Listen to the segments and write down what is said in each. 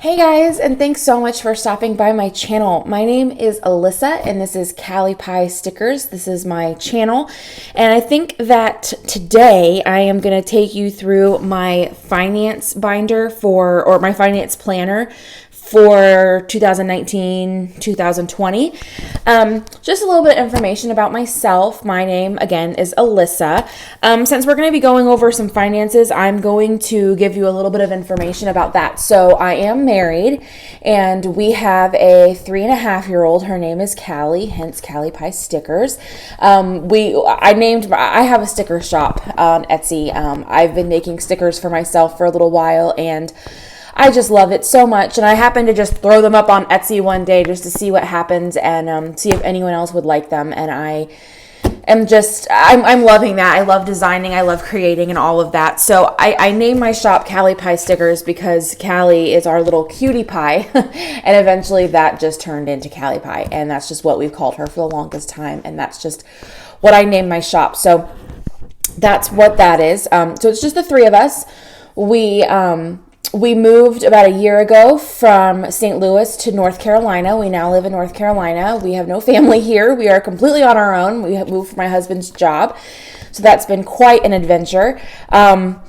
Hey guys, and thanks so much for stopping by my channel. My name is Alyssa, and this is Callie Pie Stickers. This is my channel, and I think that today I am going to take you through my finance binder or my finance planner for 2019-2020. Just a little bit of information about myself. My name, again, is Alyssa. Since we're going to be going over some finances, I'm going to give you a little bit of information about that. So I am married, and we have a 3.5-year-old. Her name is Callie, hence Callie Pie Stickers. I have a sticker shop on Etsy. I've been making stickers for myself for a little while, and I just love it so much, and I happened to just throw them up on Etsy one day just to see what happens and see if anyone else would like them. And I'm loving that. I love designing, I love creating, and all of that. So I named my shop Callie Pie Stickers because Callie is our little cutie pie, and eventually that just turned into Callie Pie, and that's just what we've called her for the longest time, and that's just what I named my shop. So that's what that is. So it's just the three of us. We moved about a year ago from St. Louis to North Carolina. We now live in North Carolina. We have no family here. We are completely on our own. We have moved for my husband's job. So that's been quite an adventure. I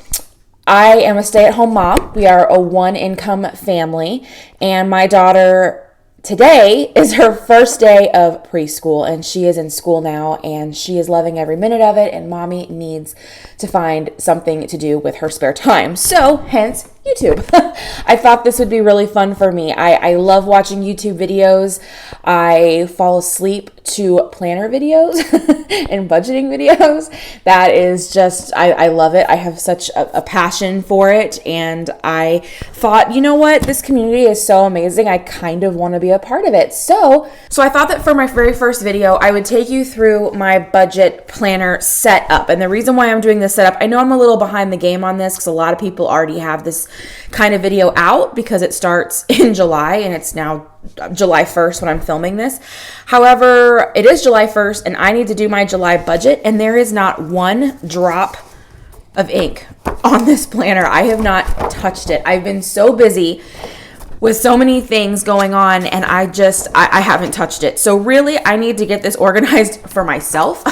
am a stay-at-home mom. We are a one-income family. And my daughter today is her first day of preschool, and she is in school now, and she is loving every minute of it, and mommy needs to find something to do with her spare time. So, hence, YouTube. I thought this would be really fun for me. I love watching YouTube videos. I fall asleep to planner videos and budgeting videos. That is just, I love it. I have such a passion for it, and I thought, you know what? This community is so amazing. I kind of want to be a part of it. So I thought that for my very first video, I would take you through my budget planner setup. And the reason why I'm doing this setup, I know I'm a little behind the game on this because a lot of people already have this kind of video out because it starts in July, and it's now July 1st when I'm filming this. However, it is July 1st, and I need to do my July budget, and there is not one drop of ink on this planner. I have not touched it. I've been so busy with so many things going on, and I haven't touched it. So really, I need to get this organized for myself.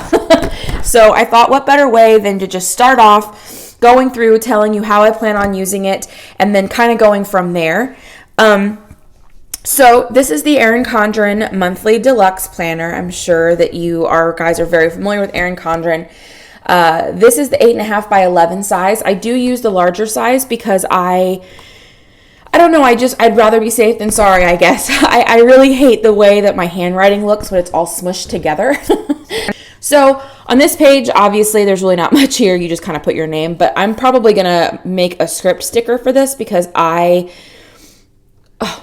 So I thought, what better way than to just start off going through telling you how I plan on using it, and then kind of going from there. So this is the Erin Condren Monthly Deluxe Planner. I'm sure that you guys are very familiar with Erin Condren. This is the 8.5 by 11 size. I do use the larger size because I don't know, I'd rather be safe than sorry, I guess. I really hate the way that my handwriting looks when it's all smushed together. So on this page, obviously there's really not much here. You just kind of put your name, but I'm probably going to make a script sticker for this because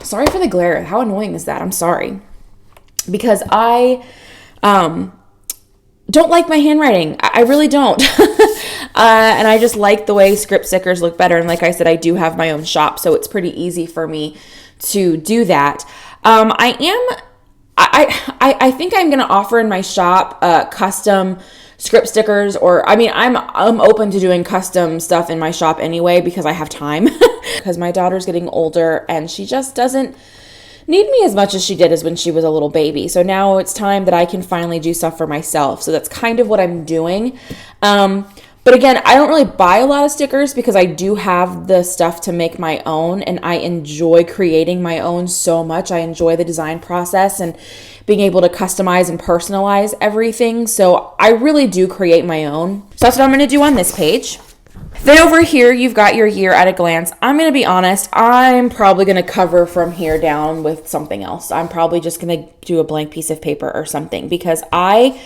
sorry for the glare. How annoying is that? I'm sorry. Because I don't like my handwriting. I really don't. And I just like the way script stickers look better. And like I said, I do have my own shop, so it's pretty easy for me to do that. I think I'm going to offer in my shop custom script stickers, I'm open to doing custom stuff in my shop anyway because I have time. Because my daughter's getting older and she just doesn't need me as much as she did as when she was a little baby. So now it's time that I can finally do stuff for myself. So that's kind of what I'm doing. But again, I don't really buy a lot of stickers because I do have the stuff to make my own, and I enjoy creating my own so much. I enjoy the design process and being able to customize and personalize everything. So I really do create my own. So that's what I'm going to do on this page. Then over here, you've got your year at a glance. I'm going to be honest, I'm probably going to cover from here down with something else. I'm probably just going to do a blank piece of paper or something because I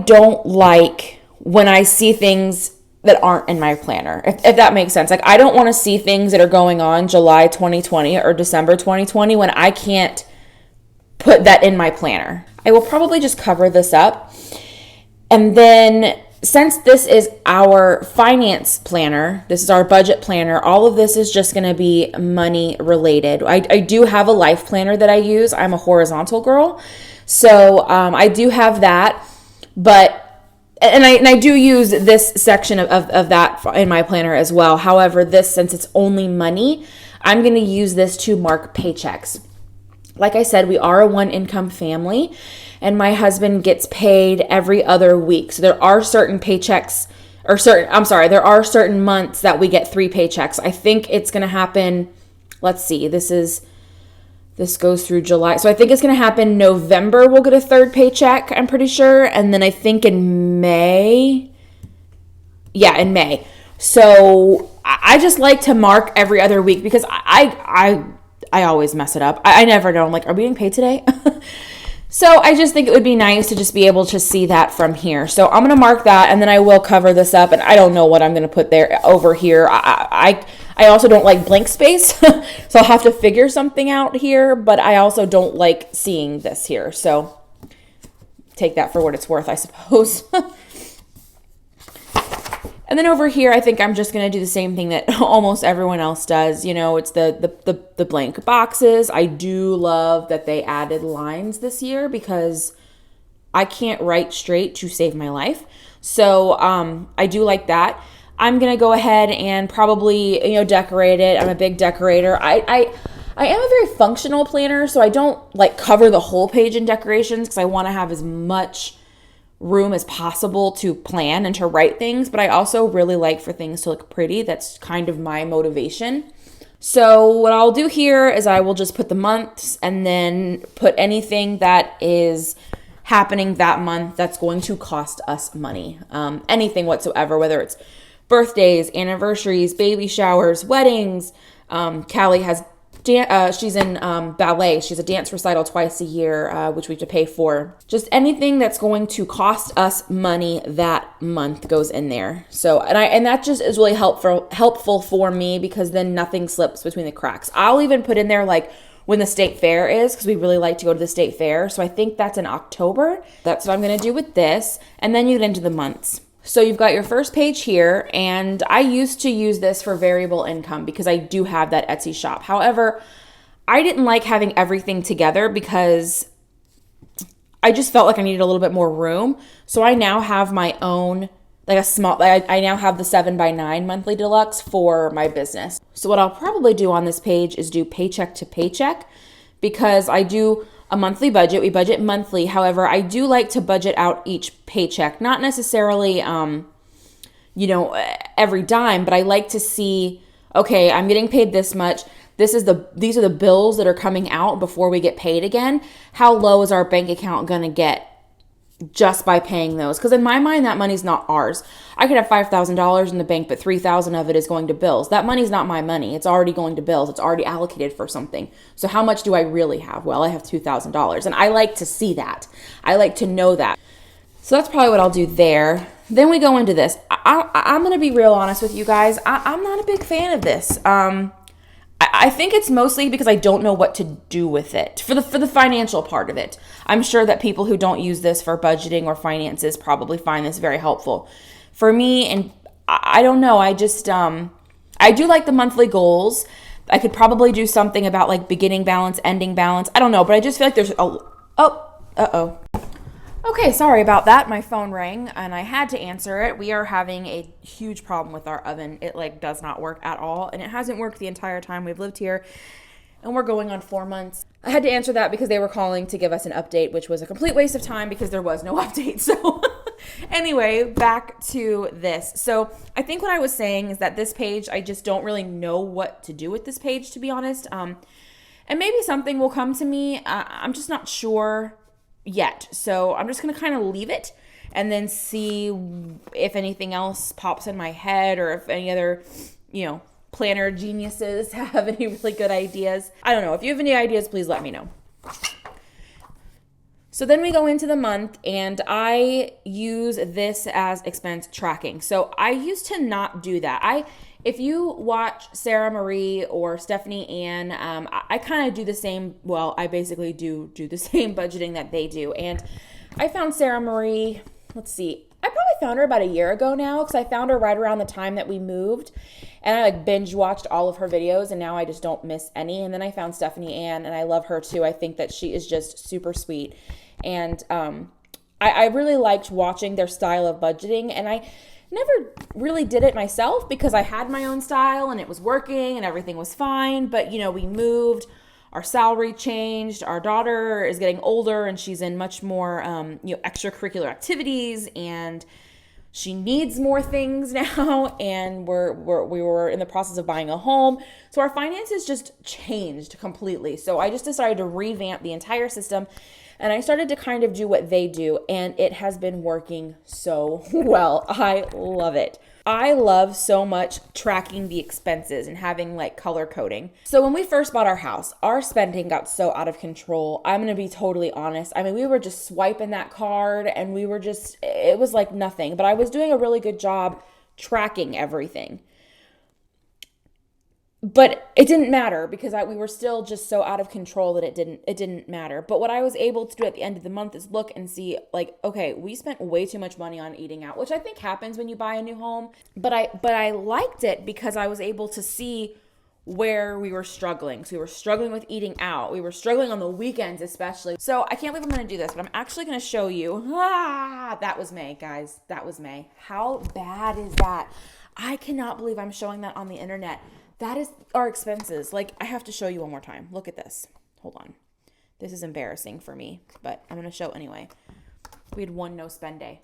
don't like when I see things that aren't in my planner, if that makes sense. Like, I don't want to see things that are going on July 2020 or December 2020 when I can't put that in my planner. I will probably just cover this up. And then since this is our finance planner, this is our budget planner, all of this is just going to be money related. I do have a life planner that I use. I'm a horizontal girl. So I do have that, but And I do use this section of that in my planner as well. However, since it's only money, I'm going to use this to mark paychecks. Like I said, we are a one income family, and my husband gets paid every other week. So there are certain paychecks there are certain months that we get 3 paychecks. I think it's going to happen. Let's see. This goes through July. So I think it's going to happen November. We'll get a 3rd paycheck, I'm pretty sure. And then I think in May. Yeah, in May. So I just like to mark every other week because I always mess it up. I never know. I'm like, are we getting paid today? So I just think it would be nice to just be able to see that from here. So I'm going to mark that, and then I will cover this up, and I don't know what I'm going to put there over here. I also don't like blank space, so I'll have to figure something out here, but I also don't like seeing this here. So take that for what it's worth, I suppose. And then over here, I think I'm just going to do the same thing that almost everyone else does. You know, it's the blank boxes. I do love that they added lines this year because I can't write straight to save my life. So I do like that. I'm going to go ahead and probably, decorate it. I'm a big decorator. I am a very functional planner, so I don't like cover the whole page in decorations because I want to have as much room as possible to plan and to write things, but I also really like for things to look pretty. That's kind of my motivation. So what I'll do here is I will just put the months and then put anything that is happening that month that's going to cost us money. Anything whatsoever, whether it's birthdays, anniversaries, baby showers, weddings. Callie has she's in ballet. She's a dance recital twice a year, which we have to pay for. Just anything that's going to cost us money that month goes in there. So, and that just is really helpful for me because then nothing slips between the cracks. I'll even put in there like when the state fair is because we really like to go to the state fair. So I think that's in October. That's what I'm going to do with this. And then you get into the months. So you've got your first page here, and I used to use this for variable income because I do have that Etsy shop. However, I didn't like having everything together because I just felt like I needed a little bit more room. So I now have my own, like I now have the 7x9 monthly deluxe for my business. So what I'll probably do on this page is do paycheck to paycheck because I do a monthly budget. We budget monthly. However, I do like to budget out each paycheck, not necessarily, every dime, but I like to see, okay, I'm getting paid this much. These are the bills that are coming out before we get paid again. How low is our bank account going to get just by paying those? Because in my mind, that money's not ours. I could have $5,000 in the bank, but $3,000 of it is going to bills. That money's not my money. It's already going to bills. It's already allocated for something. So how much do I really have? Well, I have $2,000, and I like to see that. I like to know that. So that's probably what I'll do there. Then we go into this. I'm going to be real honest with you guys. I'm not a big fan of this. I think it's mostly because I don't know what to do with it for the financial part of it. I'm sure that people who don't use this for budgeting or finances probably find this very helpful. For me, and I don't know, I just I do like the monthly goals. I could probably do something about like beginning balance, ending balance. I don't know, but I just feel like there's Okay, sorry about that. My phone rang and I had to answer it. We are having a huge problem with our oven. It does not work at all, and it hasn't worked the entire time we've lived here, and we're going on 4 months. I had to answer that because they were calling to give us an update, which was a complete waste of time because there was no update. So anyway, back to this. So I think what I was saying is that this page, I just don't really know what to do with this page, to be honest. And maybe something will come to me. I'm just not sure yet. So I'm just going to kind of leave it and then see if anything else pops in my head or if any other, planner geniuses have any really good ideas. I don't know. If you have any ideas, please let me know. So then we go into the month, and I use this as expense tracking. So I used to not do that. If you watch Sarah Marie or Stephanie Ann, I kind of do the same. Well, I basically do the same budgeting that they do. And I found Sarah Marie, let's see, I probably found her about a year ago now because I found her right around the time that we moved. And I binge watched all of her videos, and now I just don't miss any. And then I found Stephanie Ann, and I love her too. I think that she is just super sweet. And I really liked watching their style of budgeting. And never really did it myself because I had my own style and it was working and everything was fine. But, we moved, our salary changed, our daughter is getting older and she's in much more, extracurricular activities, and she needs more things now, and we were in the process of buying a home. So our finances just changed completely. So I just decided to revamp the entire system, and I started to kind of do what they do, and it has been working so well. I love it. I love so much tracking the expenses and having like color coding. So when we first bought our house, our spending got so out of control. I'm going to be totally honest. I mean, we were just swiping that card and it was like nothing, but I was doing a really good job tracking everything. But it didn't matter because we were still just so out of control that it didn't matter. But what I was able to do at the end of the month is look and see, like, okay, we spent way too much money on eating out, which I think happens when you buy a new home. But I liked it because I was able to see where we were struggling. So we were struggling with eating out. We were struggling on the weekends especially. So I can't believe I'm going to do this, but I'm actually going to show you. That was May, guys. That was May. How bad is that? I cannot believe I'm showing that on the internet. That is our expenses. Like, I have to show you one more time. Look at this. Hold on. This is embarrassing for me, but I'm going to show anyway. We had one no spend day.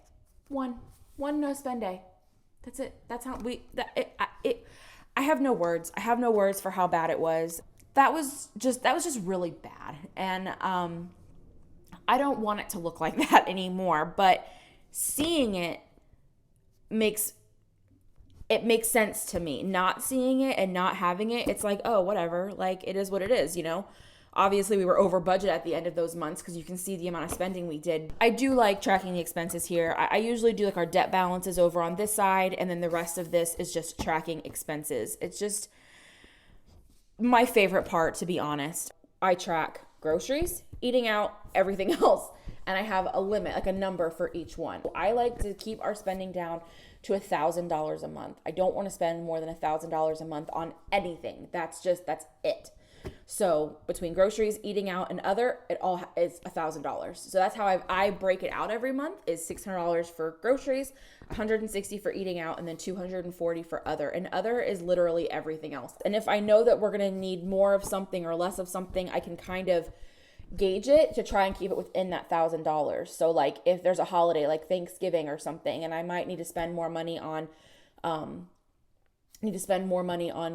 One no spend day. That's it. That's how I have no words. I have no words for how bad it was. That was just really bad. And I don't want it to look like that anymore, but seeing it makes sense to me. Not seeing it and not having it, it's like, oh, whatever. Like, it is what it is, Obviously, we were over budget at the end of those months because you can see the amount of spending we did. I do like tracking the expenses here. I usually do like our debt balances over on this side, and then the rest of this is just tracking expenses. It's just my favorite part, to be honest. I track groceries, eating out, everything else, and I have a limit, like a number for each one. I like to keep our spending down to $1,000 a month. I don't want to spend more than $1,000 a month on anything. That's it. So between groceries, eating out, and other, it all is $1,000. So that's how I break it out every month, is $600 for groceries, $160 for eating out, and then $240 for other. And other is literally everything else. And if I know that we're going to need more of something or less of something, I can kind of gauge it to try and keep it within that $1,000. So like if there's a holiday like Thanksgiving or something, and I might need to spend more money on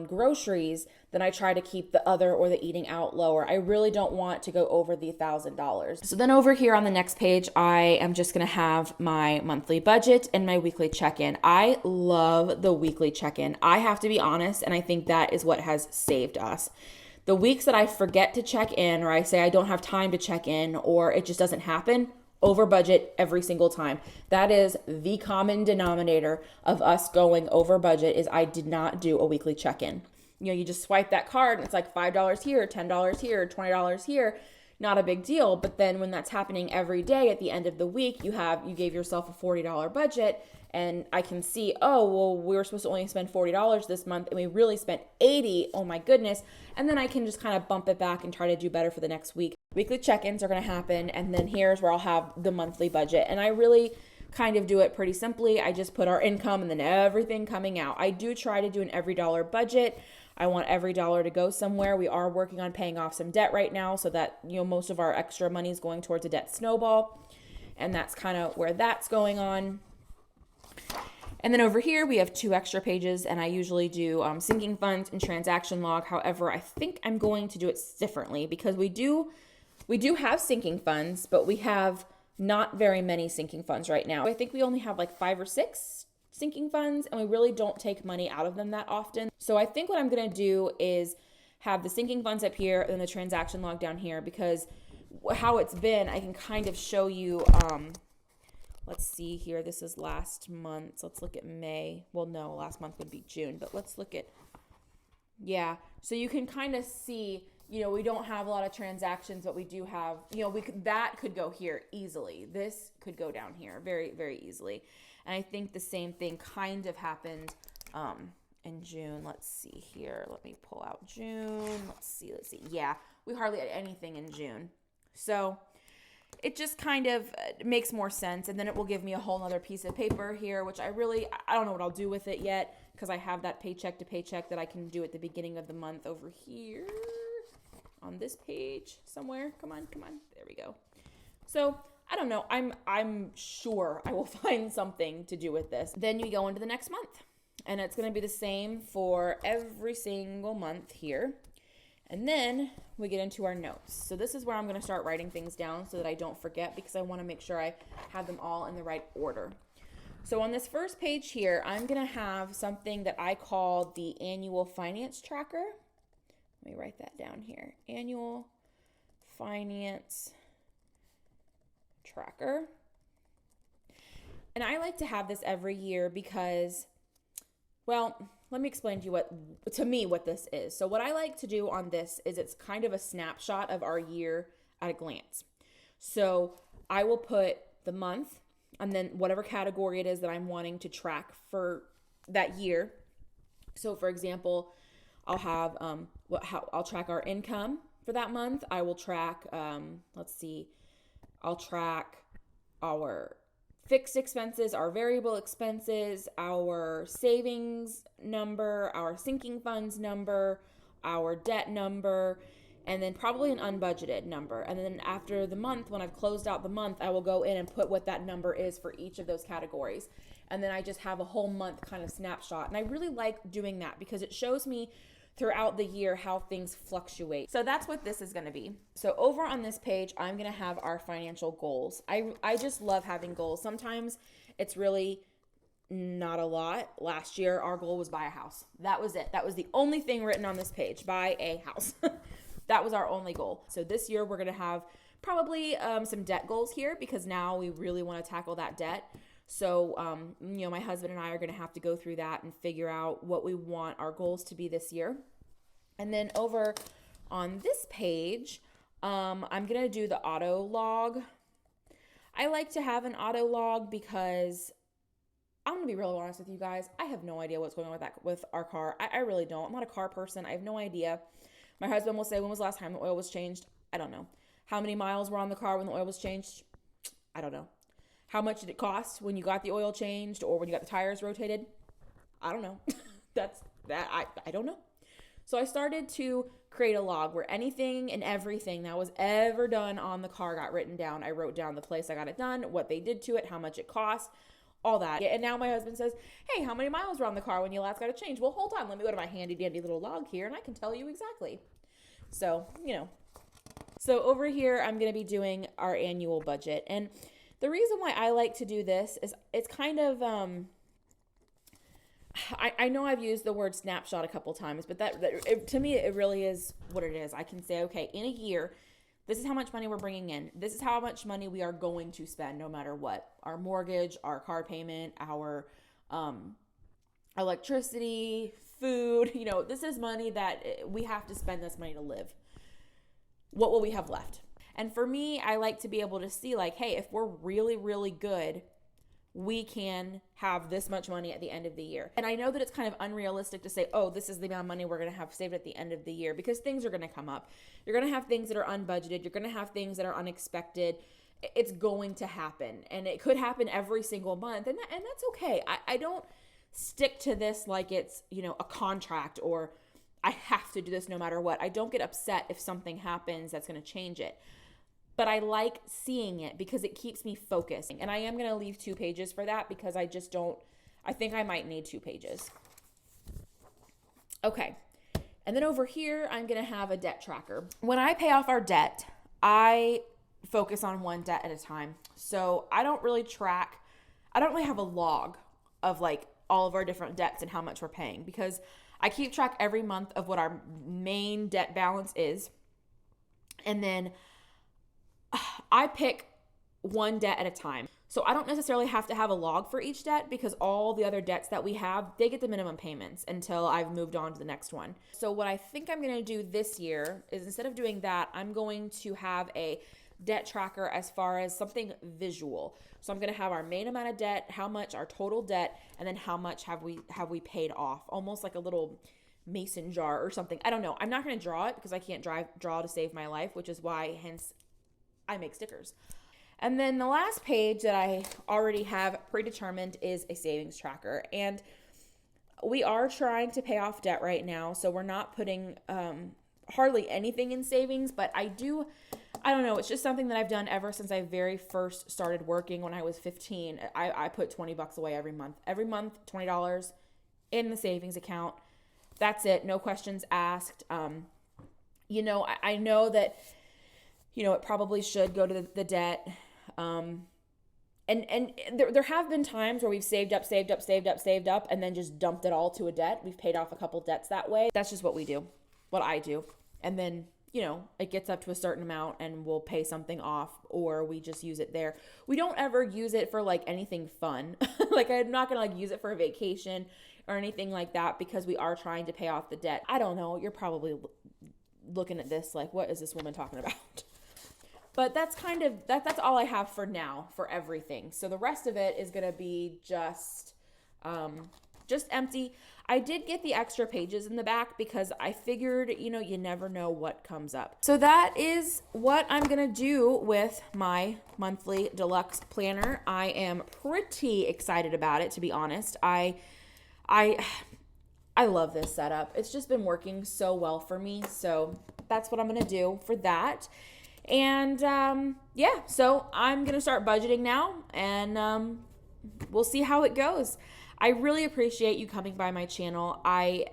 groceries, then I try to keep the other or the eating out lower. I really don't want to go over the $1,000. So then over here on the next page, I am just going to have my monthly budget and my weekly check-in. I love the weekly check-in. I have to be honest, and I think that is what has saved us. The weeks that I forget to check in, or I say I don't have time to check in, or it just doesn't happen, over budget every single time. That is the common denominator of us going over budget, is I did not do a weekly check-in. You just swipe that card and it's like $5 here, $10 here, $20 here. Not a big deal. But then when that's happening every day at the end of the week, you gave yourself a $40 budget, and I can see, oh, well, we were supposed to only spend $40 this month and we really spent $80. Oh my goodness. And then I can just kind of bump it back and try to do better for the next week. Weekly check-ins are going to happen, and then here's where I'll have the monthly budget. And I really kind of do it pretty simply. I just put our income and then everything coming out. I do try to do an every dollar budget. I want every dollar to go somewhere. We are working on paying off some debt right now, so that most of our extra money is going towards a debt snowball, and that's kind of where that's going on. And then over here, we have 2 extra pages, and I usually do sinking funds and transaction log. However, I think I'm going to do it differently because we do have sinking funds, but we have not very many sinking funds right now. I think we only have like 5 or 6 sinking funds, and we really don't take money out of them that often. So I think what I'm going to do is have the sinking funds up here and the transaction log down here, because how it's been, I can kind of show you, let's see here. This is last month. So let's look at May. Well, no, last month would be June, but let's look at, yeah. So you can kind of see, we don't have a lot of transactions, but we do have, that could go here easily. This could go down here very, very easily. And I think the same thing kind of happened in June. Let's see here. Let me pull out June. Let's see. Yeah, we hardly had anything in June. So it just kind of makes more sense. And then it will give me a whole nother piece of paper here, which I don't know what I'll do with it yet, because I have that paycheck to paycheck that I can do at the beginning of the month over here on this page somewhere. Come on. There we go. So I don't know. I'm sure I will find something to do with this. Then you go into the next month, and it's going to be the same for every single month here. And then we get into our notes. So this is where I'm going to start writing things down so that I don't forget, because I want to make sure I have them all in the right order. So on this first page here, I'm going to have something that I call the annual finance tracker. Let me write that down here. Annual finance tracker. And I like to have this every year because, well, let me explain to you what this is. So what I like to do on this is it's kind of a snapshot of our year at a glance. So I will put the month and then whatever category it is that I'm wanting to track for that year. So for example, I'll have I'll track our income for that month. I will track I'll track our fixed expenses, our variable expenses, our savings number, our sinking funds number, our debt number, and then probably an unbudgeted number. And then after the month, when I've closed out the month, I will go in and put what that number is for each of those categories. And then I just have a whole month kind of snapshot. And I really like doing that because it shows me throughout the year how things fluctuate. So that's what this is going to be. So over on this page, I'm going to have our financial goals. I just love having goals. Sometimes it's really not a lot. Last year, our goal was buy a house. That was it. That was the only thing written on this page, buy a house. That was our only goal. So this year we're going to have probably some debt goals here because now we really want to tackle that debt. So, my husband and I are going to have to go through that and figure out what we want our goals to be this year. And then over on this page, I'm going to do the auto log. I like to have an auto log because I'm going to be real honest with you guys. I have no idea what's going on with our car. I really don't. I'm not a car person. I have no idea. My husband will say, when was the last time the oil was changed? I don't know. How many miles were on the car when the oil was changed? I don't know. How much did it cost when you got the oil changed or when you got the tires rotated? I don't know. I don't know. So I started to create a log where anything and everything that was ever done on the car got written down. I wrote down the place I got it done, what they did to it, how much it cost, all that. And now my husband says, hey, how many miles were on the car when you last got it changed? Well, hold on. Let me go to my handy dandy little log here and I can tell you exactly. So, So over here, I'm going to be doing our annual budget. And the reason why I like to do this is it's kind of, I know I've used the word snapshot a couple times, but to me, it really is what it is. I can say, okay, in a year, this is how much money we're bringing in. This is how much money we are going to spend no matter what. Our mortgage, our car payment, our electricity, food, this is money that we have to spend this money to live. What will we have left? And for me, I like to be able to see like, hey, if we're really, really good, we can have this much money at the end of the year. And I know that it's kind of unrealistic to say, oh, this is the amount of money we're going to have saved at the end of the year because things are going to come up. You're going to have things that are unbudgeted. You're going to have things that are unexpected. It's going to happen. And it could happen every single month. And that's okay. I don't stick to this like it's, a contract or I have to do this no matter what. I don't get upset if something happens that's going to change it. But I like seeing it because it keeps me focused. And I am going to leave 2 pages for that because I think I might need 2 pages. Okay. And then over here, I'm going to have a debt tracker. When I pay off our debt, I focus on one debt at a time. So I don't really have a log of like all of our different debts and how much we're paying because I keep track every month of what our main debt balance is. And then I pick one debt at a time. So I don't necessarily have to have a log for each debt because all the other debts that we have, they get the minimum payments until I've moved on to the next one. So what I think I'm going to do this year is instead of doing that, I'm going to have a debt tracker as far as something visual. So I'm going to have our main amount of debt, how much our total debt, and then how much have we paid off, almost like a little mason jar or something. I don't know. I'm not going to draw it because I can't draw to save my life, which is why hence I make stickers. And then the last page that I already have predetermined is a savings tracker. And we are trying to pay off debt right now, so we're not putting hardly anything in savings, but I don't know, it's just something that I've done ever since I very first started working when I was 15. I put $20 away every month. Every month, $20 in the savings account. That's it. No questions asked. You know, I know that, you know, it probably should go to the debt. And there have been times where we've saved up, and then just dumped it all to a debt. We've paid off a couple debts that way. That's just what we do, what I do. And then, you know, it gets up to a certain amount and we'll pay something off, or we just use it there. We don't ever use it for like anything fun. Like, I'm not going to like use it for a vacation or anything like that, because we are trying to pay off the debt. I don't know. You're probably looking at this like, what is this woman talking about? But that's kind of, that's all I have for now for everything. So the rest of it is going to be just empty. I did get the extra pages in the back because I figured, you know, you never know what comes up. So that is what I'm going to do with my monthly deluxe planner. I am pretty excited about it, to be honest. I love this setup. It's just been working so well for me. So that's what I'm going to do for that. And yeah, so I'm going to start budgeting now, and we'll see how it goes. I really appreciate you coming by my channel. I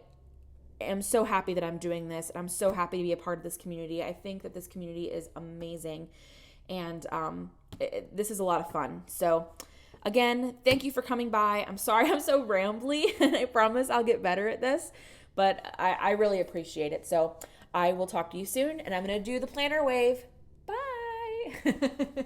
am so happy that I'm doing this. I'm so happy to be a part of this community. I think that this community is amazing, and this is a lot of fun. So again, thank you for coming by. I'm sorry I'm so rambly, and I promise I'll get better at this, but I really appreciate it. So I will talk to you soon, and I'm going to do the planner wave. Bye.